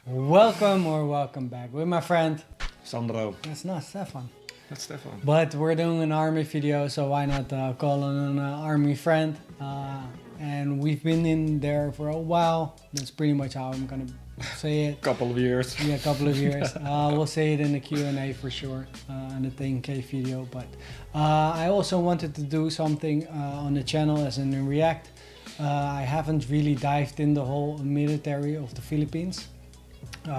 Welcome back with my friend Sandero. That's not Stefan. That's Stefan. But we're doing an army video, so why not call on an army friend? And we've been in there for a while. That's pretty much how I'm gonna say it. Couple of years. Yeah, a couple of years. We'll say it in the Q&A for sure, in the 10K video. But I also wanted to do something on the channel as in React. I haven't really dived in the whole military of the Philippines.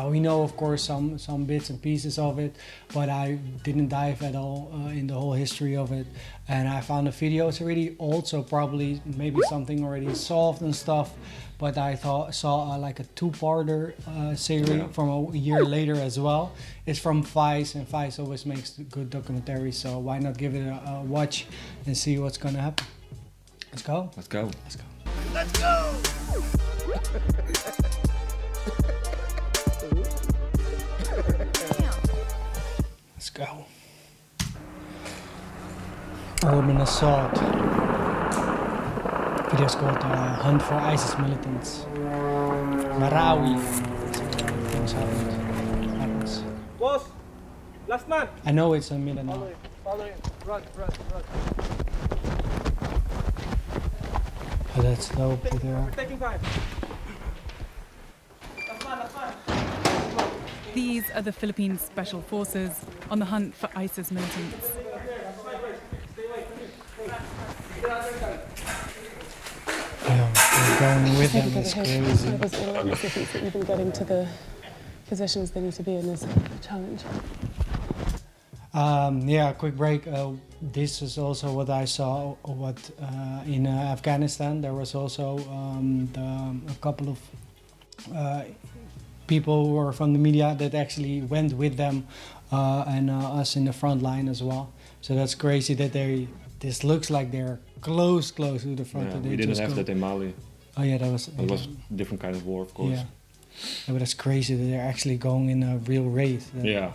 We know, of course, some bits and pieces of it, but I didn't dive at all in the whole history of it. And I found the video, it's already old, so probably maybe something already solved and stuff. But I saw like a two-parter series from a year later as well. It's from Vice, and Vice always makes good documentaries, so why not give it a watch and see what's gonna happen. Let's go. Let's go. Let's go. Let's go! Let's go. Urban assault. Video's called Hunt for ISIS Militants. Marawi. Things happens. Boss, last man. I know it's a Mindanao. Follow him. Run. Oh, that's dope. There. We're taking time. Last man. These are the Philippines Special Forces on the hunt for ISIS militants. Yeah, we're going with them. It's crazy. That even getting to the positions they need to be in is a challenge. Yeah, quick break. This is also what I saw. In Afghanistan there was also a couple of people who were from the media that actually went with them and us in the front line as well. So that's crazy that this looks like they're close to the front. Yeah, we didn't have that in Mali. Oh yeah, that was. It was a different kind of war, of course. Yeah, but that's crazy that they're actually going in a real raid. Yeah.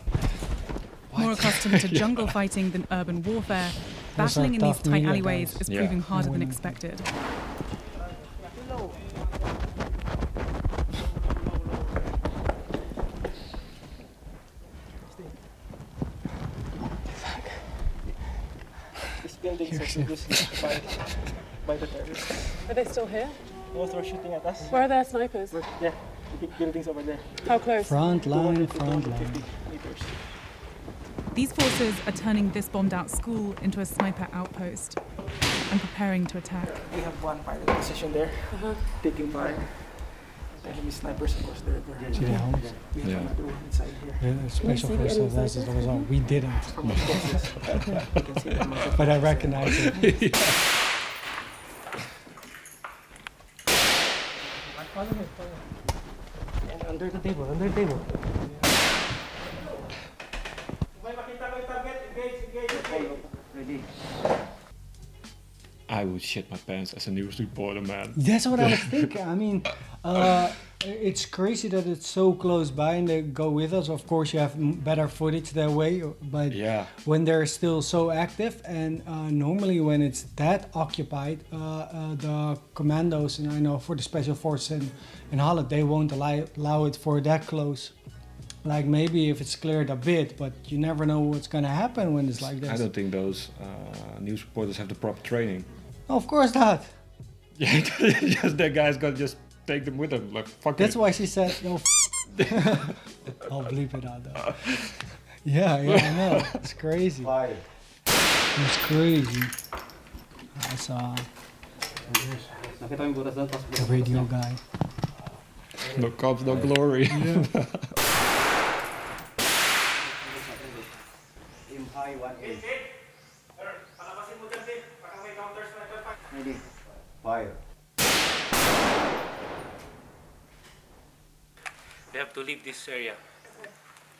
More accustomed to jungle fighting than urban warfare, battling in these tight alleyways is proving harder than expected. This building is used by the terrorists. Are they still here? Most were shooting at us. Where are their snipers? Yeah, the big buildings over there. How close? Front line. 250 meters. These forces are turning this bombed-out school into a sniper outpost and preparing to attack. We have one pilot position there, taking fire. Enemy snipers across the river. See the homes? We have another one inside here. The special forces. That's the result. We didn't, From the forces. You can see them. but I recognize it. Follow me. And under the table. Ready. I would shit my pants as a news reporter, man. That's what I was thinking. I mean, it's crazy that it's so close by and they go with us. Of course, you have better footage that way, but when they're still so active and normally when it's that occupied, the commandos, and I know for the special forces in Holland, they won't allow it for that close. Like maybe if it's cleared a bit, but you never know what's gonna happen when it's like this. I don't think those news reporters have the proper training. No, of course not. Yeah, just that guy's gonna just take them with them. Like, fuck That's it. why she said, no, I'll bleep it out though. Yeah, I know. It's crazy. Why? It's crazy. I saw the radio guy. No cops, no glory. Yeah. Aim high, 1A. Ready. Fire. We have to leave this area.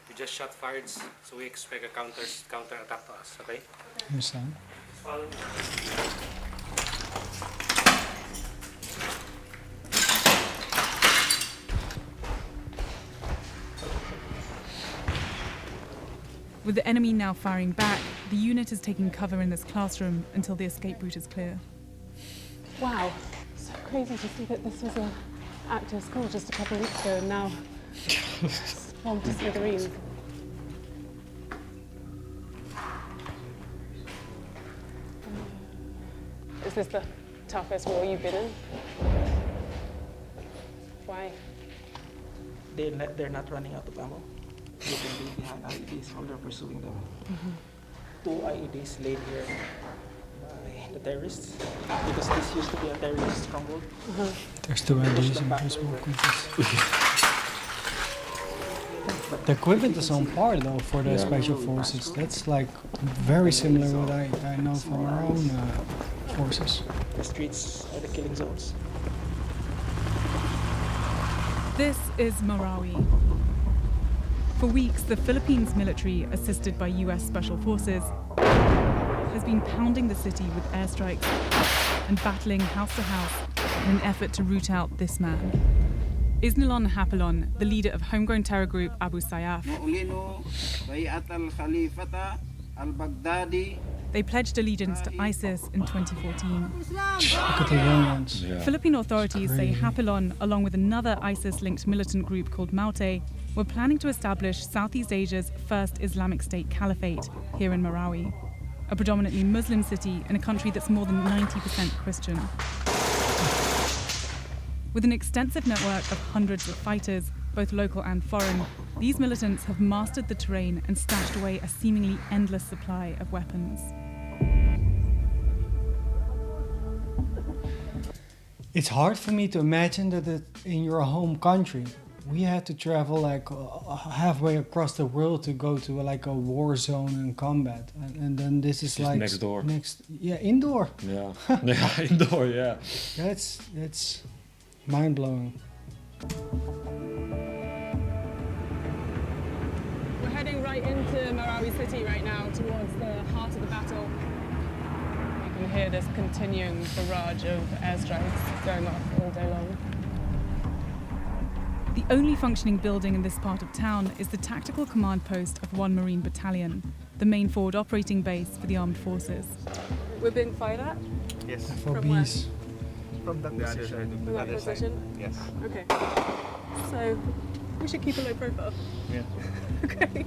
We just shot fired, so we expect a counter attack to us, okay? Understand? Follow me. With the enemy now firing back, the unit is taking cover in this classroom until the escape route is clear. Wow, so crazy to see that this was an active school just a couple of weeks ago, and now Bombed to smithereens. Is this the toughest war you've been in? Why? They're not running out of ammo. They can be behind IEDs while they're pursuing them. 2 IEDs laid here by the terrorists because this used to be a terrorist stronghold. There's 2 IDs in possible The equipment is on par though for the special forces. That's like very similar to what I know from our own forces. The streets are the killing zones. This is Marawi. For weeks, the Philippines military, assisted by US Special Forces, has been pounding the city with airstrikes and battling house to house in an effort to root out this man. Isnilon Hapilon, the leader of homegrown terror group Abu Sayyaf. They pledged allegiance to ISIS in 2014. Look at the young ones. Yeah. Philippine authorities say Hapilon, along with another ISIS-linked militant group called Maute, were planning to establish Southeast Asia's first Islamic State caliphate here in Marawi, a predominantly Muslim city in a country that's more than 90% Christian. With an extensive network of hundreds of fighters, both local and foreign, these militants have mastered the terrain and stashed away a seemingly endless supply of weapons. It's hard for me to imagine that in your home country, we had to travel like halfway across the world to go to like a war zone and combat, and then this is Just like next door. Indoor. Yeah, yeah, indoor, yeah. That's mind blowing. We're heading right into Marawi city right now towards the heart of the battle. You can hear this continuing barrage of airstrikes going off all day long. The only functioning building in this part of town is the tactical command post of 1 Marine Battalion, the main forward operating base for the armed forces. We're being fired at Yes. FOBs. From that The other position. side of from the that other side. position. Yes. Okay. So we should keep a low profile. Yeah. Okay.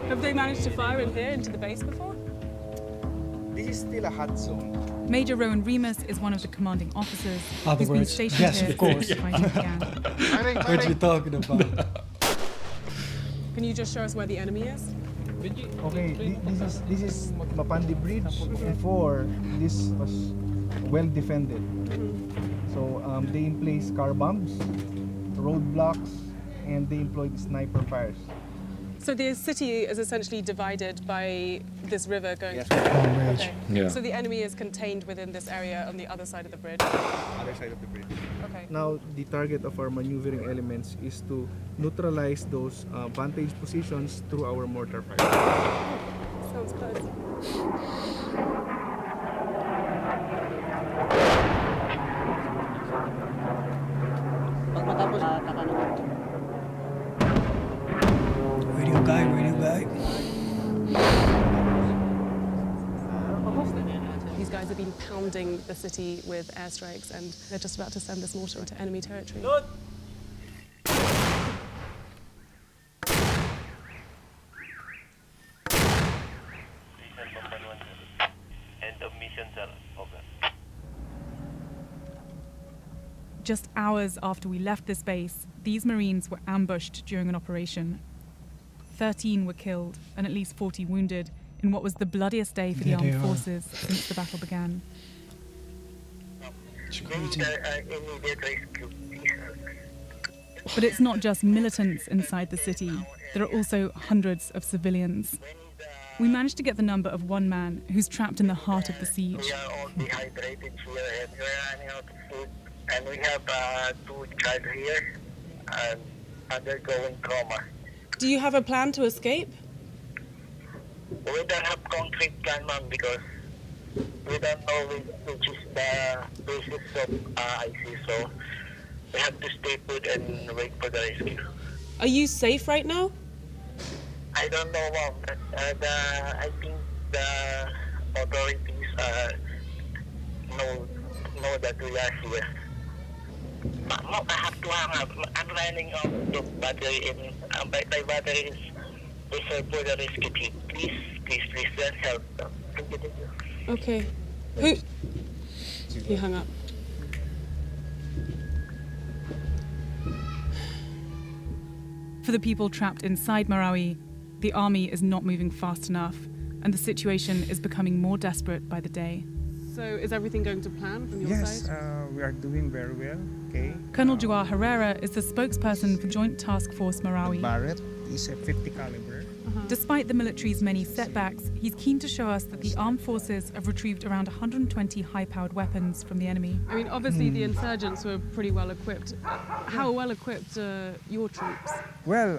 Have they managed to fire in here into the base before? This is still a hot zone. Major Rowan Remus is one of the commanding officers Other who's been words, stationed yes, here of course. since the fighting began. What are you talking about? Can you just show us where the enemy is? Okay, this is Mapandi Bridge. Before, this was well defended. So they place car bombs, roadblocks, and they employed sniper fires. So the city is essentially divided by this river going Yes. through. Rage. Yeah. So the enemy is contained within this area on the other side of the bridge. Other side of the bridge. Okay. Now, the target of our maneuvering elements is to neutralize those vantage positions through our mortar fire. Sounds close. Radio guy. These guys have been pounding the city with airstrikes and they're just about to send this mortar into enemy territory. End of mission, sir. Over. Just hours after we left this base, these Marines were ambushed during an operation. 13 were killed and at least 40 wounded in what was the bloodiest day for the Yeah, they armed are. forces since the battle began. It's crazy. Immediate rescue, please. But it's not just militants inside the city. There are also hundreds of civilians. We managed to get the number of one man who's trapped in the heart of the siege. We are all dehydrated here and we are running out of food. And we have 2 child here and undergoing trauma. Do you have a plan to escape? We don't have concrete plan, ma'am, because we don't know which is the basis of ISIS, so we have to stay put and wait for the rescue. Are you safe right now? I don't know, ma'am. I think the authorities know that we are here. Mom, I have to hang up. I'm running out of battery and my battery is reserved for the rescue team. Please, let's help. Thank you. Okay. Who? He hung up. For the people trapped inside Marawi, the army is not moving fast enough, and the situation is becoming more desperate by the day. So is everything going to plan from your Yes, side? we are doing very well. Okay. Colonel Joao Herrera is the spokesperson for Joint Task Force Marawi. Barrett is a 50 caliber. Despite the military's many setbacks, he's keen to show us that the armed forces have retrieved around 120 high-powered weapons from the enemy. I mean, obviously the insurgents were pretty well equipped. How well equipped are your troops? Well,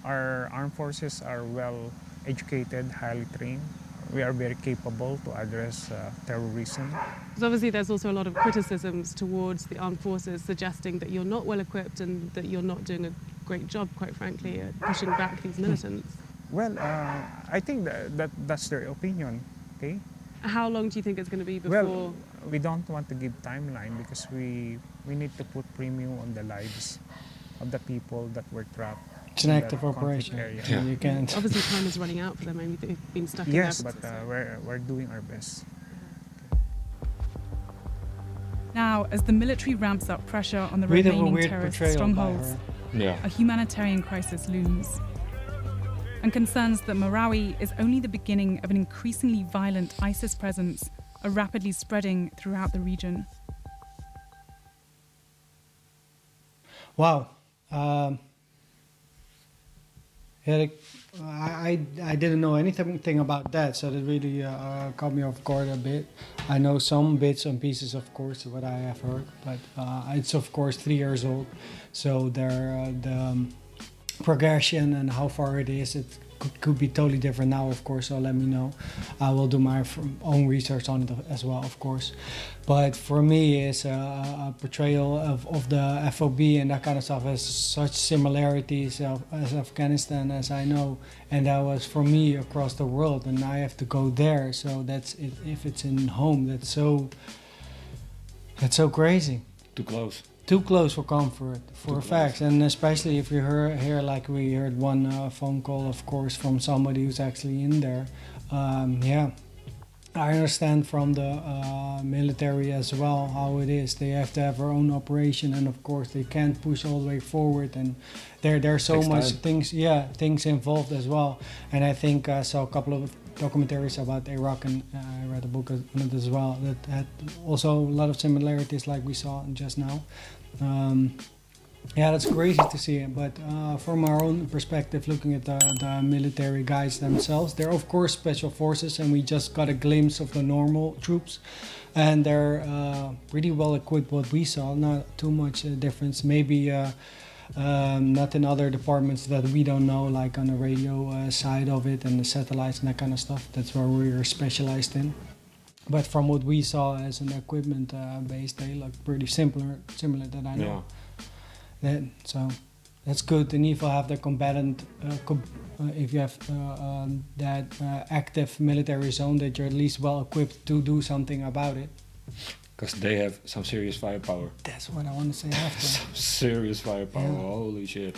our armed forces are well educated, highly trained. We are very capable to address terrorism. Because obviously there's also a lot of criticisms towards the armed forces suggesting that you're not well equipped and that you're not doing a great job, quite frankly, at pushing back these militants. Well, I think that's their opinion. Okay. How long do you think it's going to be before? Well, we don't want to give timeline because we need to put premium on the lives of the people that were trapped. It's an active operation. Yeah. You can't. Obviously time is running out for them. I mean, they've been stuck in Yes, there. but we're doing our best. Now, as the military ramps up pressure on the Bit of a remaining weird terrorist portrayal by strongholds, her. Yeah. a humanitarian crisis looms. And concerns that Marawi is only the beginning of an increasingly violent ISIS presence are rapidly spreading throughout the region. Wow. Yeah, I didn't know anything about that, so that really caught me off guard a bit. I know some bits and pieces, of course, what I have heard, but it's of course 3 years old, so the progression and how far it is, it could be totally different now, of course, so let me know. I will do my own research on it as well, of course. But for me, it's a portrayal of the FOB and that kind of stuff has such similarities as Afghanistan as I know, and that was for me across the world, and I have to go there, so that's it, if it's in home, that's so crazy. Too close for comfort, for facts, and especially if you hear like we heard one phone call, of course, from somebody who's actually in there. Yeah, I understand from the military as well how it is. They have to have their own operation, and of course they can't push all the way forward. And there's so much things involved as well. And I think I saw a couple of documentaries about Iraq, and I read a book on it as well that had also a lot of similarities like we saw just now. Yeah, that's crazy to see it, but from our own perspective, looking at the military guys themselves, they're of course special forces, and we just got a glimpse of the normal troops, and they're pretty well equipped. What we saw, not too much difference, maybe not in other departments that we don't know, like on the radio side of it and the satellites and that kind of stuff. That's where we're specialized in. But from what we saw as an equipment base, they look pretty similar that I know. Yeah. So that's good. And if you have the combatant, if you have that active military zone, that you're at least well equipped to do something about it. Because they have some serious firepower. That's what I want to say after. Some serious firepower, Yeah. holy shit.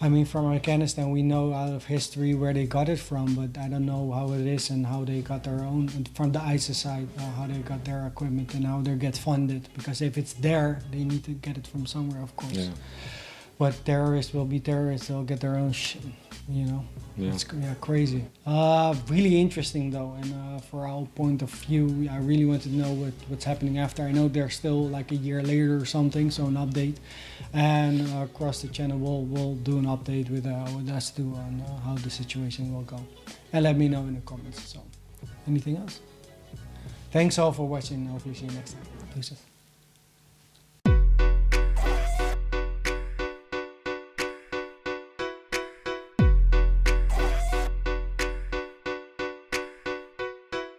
I mean, from Afghanistan, we know out of history where they got it from, but I don't know how it is and how they got their own, from the ISIS side, how they got their equipment and how they get funded. Because if it's there, they need to get it from somewhere, of course. Yeah. But terrorists will be terrorists, they'll get their own shit, you know. Yeah. It's crazy. Really interesting though, and for our point of view, I really want to know what's happening after. I know they're still like a year later or something, so an update. And across the channel, we'll do an update with us too on how the situation will go. And let me know in the comments. So, anything else? Thanks all for watching. Hopefully see you next time. Peace.